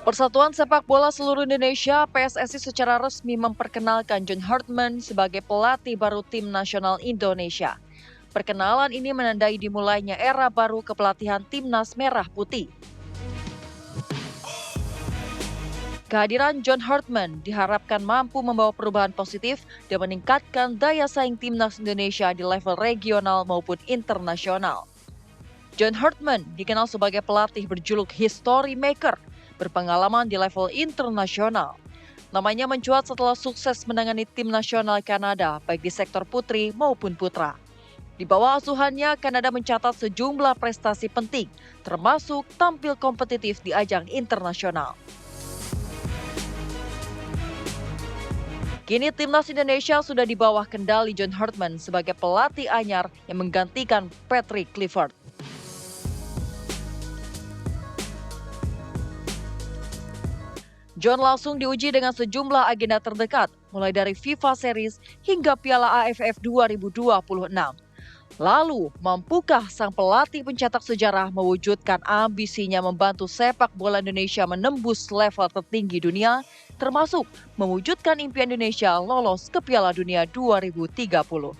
Persatuan Sepak Bola Seluruh Indonesia (PSSI) secara resmi memperkenalkan John Hartman sebagai pelatih baru tim nasional Indonesia. Perkenalan ini menandai dimulainya era baru kepelatihan Timnas Merah Putih. Kehadiran John Hartman diharapkan mampu membawa perubahan positif dan meningkatkan daya saing Timnas Indonesia di level regional maupun internasional. John Hartman dikenal sebagai pelatih berjuluk History Maker, berpengalaman di level internasional. Namanya mencuat setelah sukses menangani tim nasional Kanada baik di sektor putri maupun putra. Di bawah asuhannya, Kanada mencatat sejumlah prestasi penting, termasuk tampil kompetitif di ajang internasional. Kini timnas Indonesia sudah di bawah kendali John Hartman sebagai pelatih anyar yang menggantikan Patrick Clifford. John langsung diuji dengan sejumlah agenda terdekat, mulai dari FIFA Series hingga Piala AFF 2026. Lalu, mampukah sang pelatih pencetak sejarah mewujudkan ambisinya membantu sepak bola Indonesia menembus level tertinggi dunia, termasuk mewujudkan impian Indonesia lolos ke Piala Dunia 2030?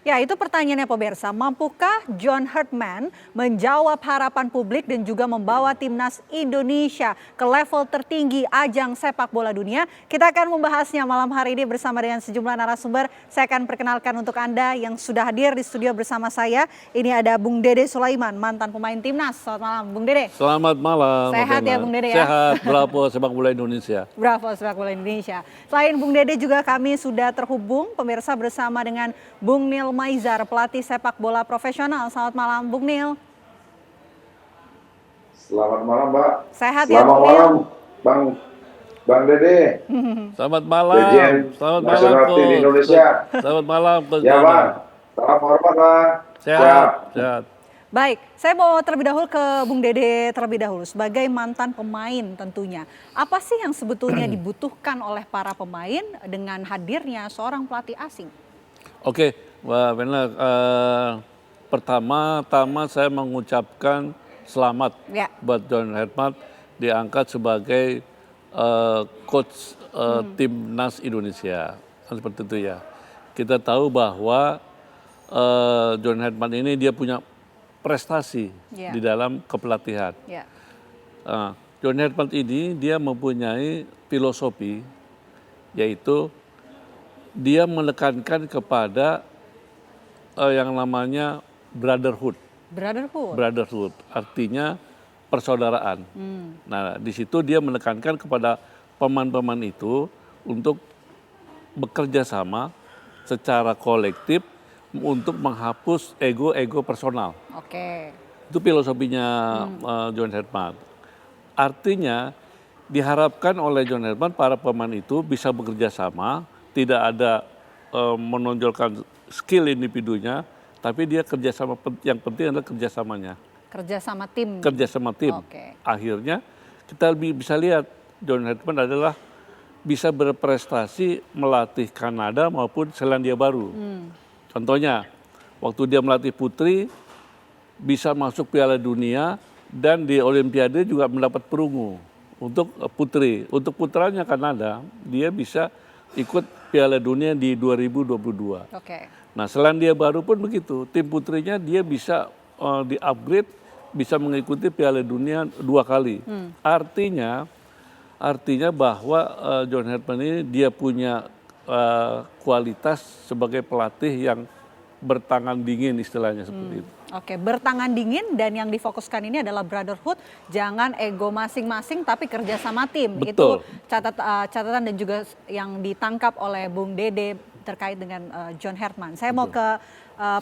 Ya, itu pertanyaannya pemirsa. Mampukah John Hartman menjawab harapan publik dan juga membawa timnas Indonesia ke level tertinggi ajang sepak bola dunia? Kita akan membahasnya malam hari ini bersama dengan sejumlah narasumber. Saya akan perkenalkan untuk Anda yang sudah hadir di studio bersama saya. Ini ada Bung Dede Sulaiman, mantan pemain timnas. Selamat malam, Bung Dede. Selamat malam. Sehat ya, Bung Dede ya? Sehat, bravo sepak bola Indonesia. Bravo sepak bola Indonesia. Selain Bung Dede juga kami sudah terhubung pemirsa bersama dengan Bung Nil Maizar, pelatih sepak bola profesional. Selamat malam, Bung Nil. Selamat malam, Mbak. Sehat ya, Selamat Bung Nil? malam, Bang Dede. Selamat malam. Selamat malam, Nasional Tim Coach. Indonesia. Selamat malam, Coach. Ya, Bang. Salam hormat, Bang. Sehat. Baik, saya mau terlebih dahulu ke Bung Dede terlebih dahulu. Sebagai mantan pemain tentunya, apa sih yang sebetulnya dibutuhkan oleh para pemain dengan hadirnya seorang pelatih asing? Oke, Mbak Vena, pertama-tama saya mengucapkan selamat buat John Hartman diangkat sebagai coach timnas Indonesia. Kan seperti itu ya. Kita tahu bahwa John Hartman ini dia punya prestasi di dalam kepelatihan. John Hartman ini dia mempunyai filosofi, yaitu dia menekankan kepada yang namanya brotherhood. Brotherhood artinya persaudaraan. Nah, di situ dia menekankan kepada pemain-pemain itu untuk bekerja sama secara kolektif untuk menghapus ego-ego personal. Itu filosofinya John Hartman. Artinya diharapkan oleh John Hartman para pemain itu bisa bekerja sama, tidak ada menonjolkan skill individunya, tapi dia kerjasama, yang penting adalah kerjasamanya. Kerjasama tim. Akhirnya kita bisa lihat John Hartman adalah bisa berprestasi melatih Kanada maupun Selandia Baru. Contohnya, waktu dia melatih putri bisa masuk Piala Dunia dan di Olimpiade juga mendapat perunggu untuk putri. Untuk putranya Kanada, dia bisa ikut Piala Dunia di 2022. Nah, Selandia Baru pun begitu. Tim putrinya dia bisa di-upgrade, bisa mengikuti Piala Dunia 2 kali. Artinya bahwa John Hartman ini dia punya kualitas sebagai pelatih yang bertangan dingin, istilahnya seperti itu. Bertangan dingin, dan yang difokuskan ini adalah brotherhood, jangan ego masing-masing tapi kerja sama tim. Betul. Itu catatan dan juga yang ditangkap oleh Bung Dede terkait dengan John Hartman. Saya mau ke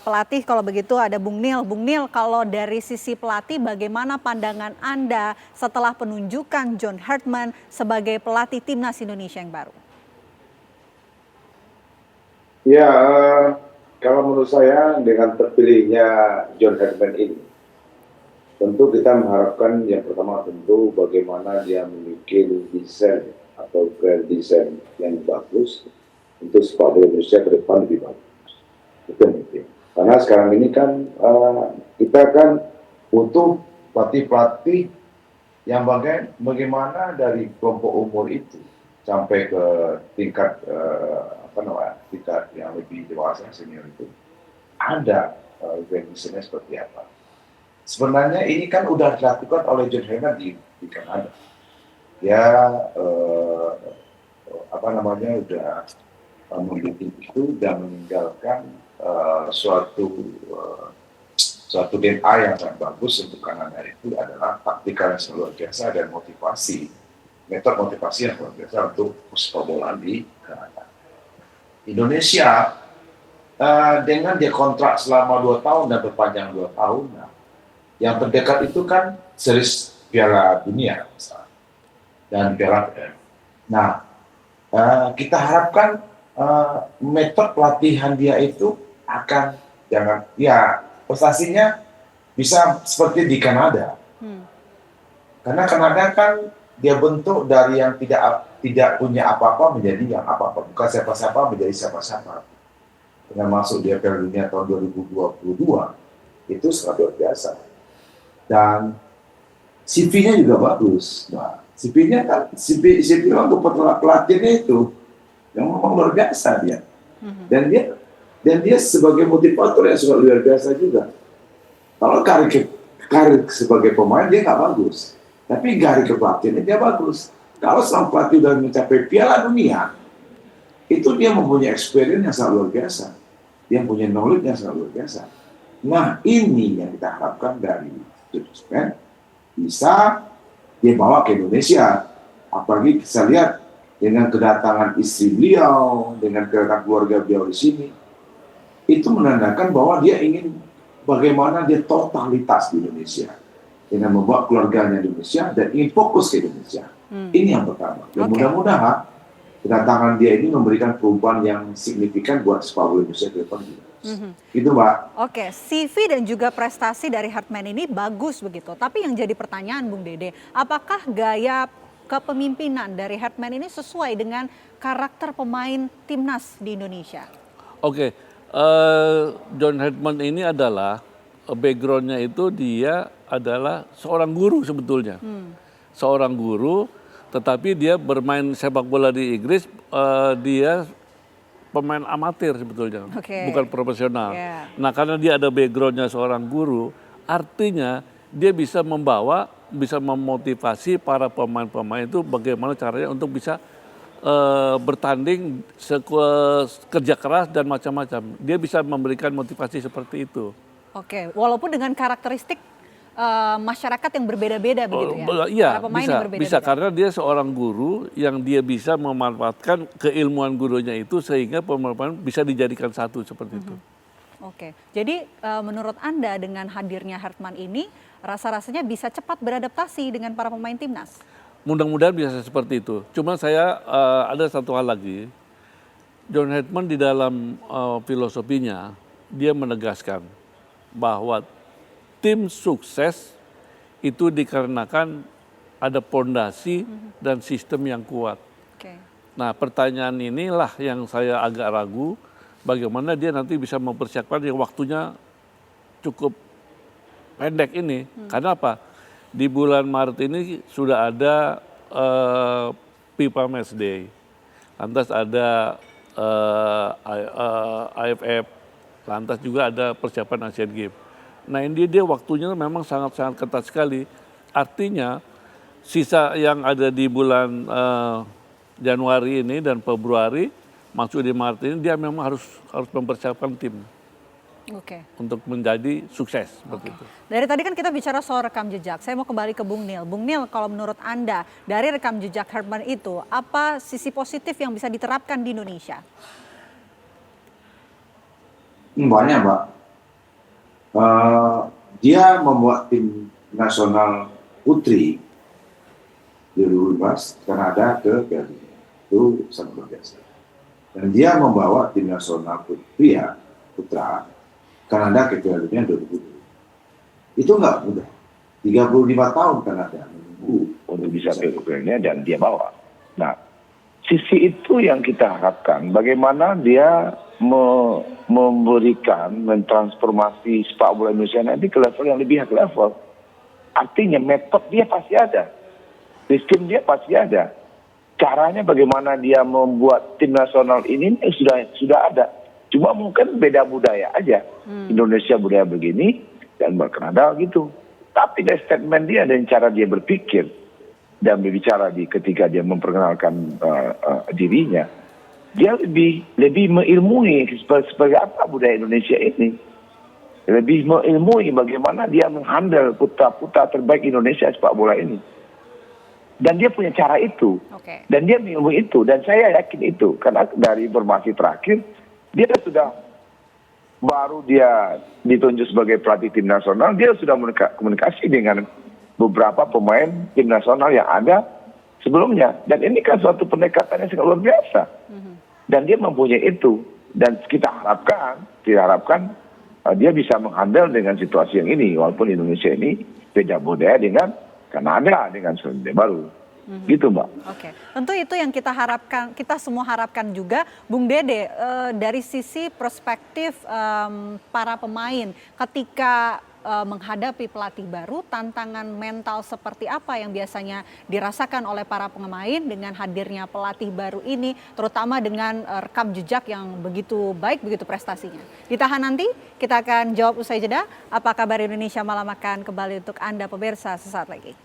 pelatih kalau begitu, ada Bung Nil. Bung Nil, kalau dari sisi pelatih bagaimana pandangan Anda setelah penunjukan John Hartman sebagai pelatih timnas Indonesia yang baru? Ya, kalau menurut saya dengan terpilihnya John Hartman ini, tentu kita mengharapkan yang pertama tentu bagaimana dia memiliki desain atau grand design yang bagus untuk sepak bola Indonesia ke depan lebih bagus. Itu yang penting. Karena sekarang ini kan kita kan butuh pelatih-pelatih yang bagaimana dari kelompok umur itu sampai ke tingkat tingkat yang lebih dewasa senior itu ada misinya seperti apa. Sebenarnya ini kan udah dilakukan oleh John Herdman di Kanada. Dia udah memiliki itu dan meninggalkan suatu DNA yang sangat bagus untuk Kanada itu adalah taktikal yang luar biasa dan metode motivasi yang luar biasa untuk sepak bola di Kanada. Indonesia dengan dia kontrak selama 2 tahun dan berpanjang 2 tahun, yang terdekat itu kan series Piala Dunia dan Piala AFF. Nah, kita harapkan metode pelatihan dia itu akan prestasinya bisa seperti di Kanada. Karena Kanada kan dia bentuk dari yang tidak punya apa-apa menjadi yang apa-apa, bukan siapa-siapa menjadi siapa-siapa. Dengan masuk dia Piala Dunia tahun 2022 itu sangat luar biasa. Dan CV-nya juga bagus. Nah, CV-nya kan CV pelatihnya itu yang memang luar biasa dia. Dan dia sebagai motivator yang sangat luar biasa juga. Kalau karir sebagai pemain dia nggak bagus, tapi karir kepelatihannya dia bagus. Kalau sang pelatih sudah mencapai Piala Dunia, itu dia mempunyai experience yang sangat luar biasa. Dia punya knowledge yang sangat luar biasa. Nah, ini yang kita harapkan dari Herdman bisa dia bawa ke Indonesia. Apalagi kita lihat dengan kedatangan istri beliau, dengan kedatangan keluarga beliau di sini, itu menandakan bahwa dia ingin bagaimana dia totalitas di Indonesia dengan membawa keluarganya di Indonesia dan ingin fokus ke Indonesia. Ini yang pertama. Dan mudah-mudahan kedatangan dia ini memberikan perubahan yang signifikan buat sepak bola Indonesia ke depan. Gitu, Mbak. Oke, CV dan juga prestasi dari Herdman ini bagus begitu. Tapi yang jadi pertanyaan, Bung Dede, apakah gaya kepemimpinan dari Herdman ini sesuai dengan karakter pemain timnas di Indonesia? Oke, John Herdman ini adalah backgroundnya itu dia adalah seorang guru sebetulnya. Seorang guru, tetapi dia bermain sepak bola di Inggris, dia pemain amatir sebetulnya, bukan profesional. Nah, karena dia ada backgroundnya seorang guru, artinya dia bisa memotivasi para pemain-pemain itu bagaimana caranya untuk bisa bertanding kerja keras dan macam-macam. Dia bisa memberikan motivasi seperti itu. Oke, walaupun dengan karakteristik masyarakat yang berbeda-beda begitu ya? Iya, bisa karena dia seorang guru yang dia bisa memanfaatkan keilmuan gurunya itu sehingga pemain bisa dijadikan satu seperti itu. Oke, jadi menurut Anda dengan hadirnya Herdman ini rasa-rasanya bisa cepat beradaptasi dengan para pemain timnas? Mudah-mudahan bisa seperti itu. Cuma saya ada satu hal lagi, John Herdman di dalam filosofinya dia menegaskan bahwa tim sukses itu dikarenakan ada pondasi dan sistem yang kuat. Nah, pertanyaan inilah yang saya agak ragu, bagaimana dia nanti bisa mempersiapkan yang waktunya cukup pendek ini. Karena apa? Di bulan Maret ini sudah ada FIFA Match Day, lantas ada AFF, lantas juga ada persiapan Asian Games. Nah, ini dia waktunya memang sangat-sangat ketat sekali. Artinya sisa yang ada di bulan Januari ini dan Februari masuk di Maret ini dia memang harus mempersiapkan tim untuk menjadi sukses seperti itu. Dari tadi kan kita bicara soal rekam jejak. Saya mau kembali ke Bung Nil. Bung Nil, kalau menurut Anda dari rekam jejak Herdman itu apa sisi positif yang bisa diterapkan di Indonesia? Banyak, Mbak. Dia membuat tim nasional putri 2015 Kanada ke Piala Dunia. Itu sangat luar biasa. Dan dia membawa tim nasional putra Kanada ke Piala Dunia 2020. Itu nggak mudah. 35 tahun Kanada menunggu untuk bisa ke Piala Dunia dan dia bawa. Nah, sisi itu yang kita harapkan. Bagaimana dia mentransformasi sepak bola Indonesia nanti ke level yang lebih high level. Artinya metode dia pasti ada, sistem dia pasti ada, caranya bagaimana dia membuat tim nasional ini sudah ada. Cuma mungkin beda budaya aja. Indonesia budaya begini dan Kanada gitu. Tapi dari statement dia dan cara dia berpikir dan berbicara ketika dia memperkenalkan dirinya, dia lebih mengilmui sebagai apa budaya Indonesia ini. Lebih mengilmui bagaimana dia menghandle putra-putra terbaik Indonesia sepak bola ini. Dan dia punya cara itu. Oke. Dan dia mengilmui itu. Dan saya yakin itu. Karena dari informasi terakhir, dia sudah baru dia ditunjuk sebagai pelatih tim nasional, dia sudah komunikasi dengan beberapa pemain tim nasional yang ada sebelumnya. Dan ini kan suatu pendekatan yang sangat luar biasa. Dan dia mempunyai itu. Dan kita harapkan dia bisa menghandle dengan situasi yang ini. Walaupun Indonesia ini beda budaya dengan Kanada, dengan Selandia Baru. Gitu, Mbak. Oke, tentu itu yang kita harapkan, kita semua harapkan juga, Bung Dede, dari sisi perspektif para pemain ketika menghadapi pelatih baru, tantangan mental seperti apa yang biasanya dirasakan oleh para pemain dengan hadirnya pelatih baru ini, terutama dengan rekam jejak yang begitu baik, begitu prestasinya. Ditahan nanti, kita akan jawab usai jeda. Apa kabar Indonesia Malam akan kembali untuk Anda pemirsa sesaat lagi.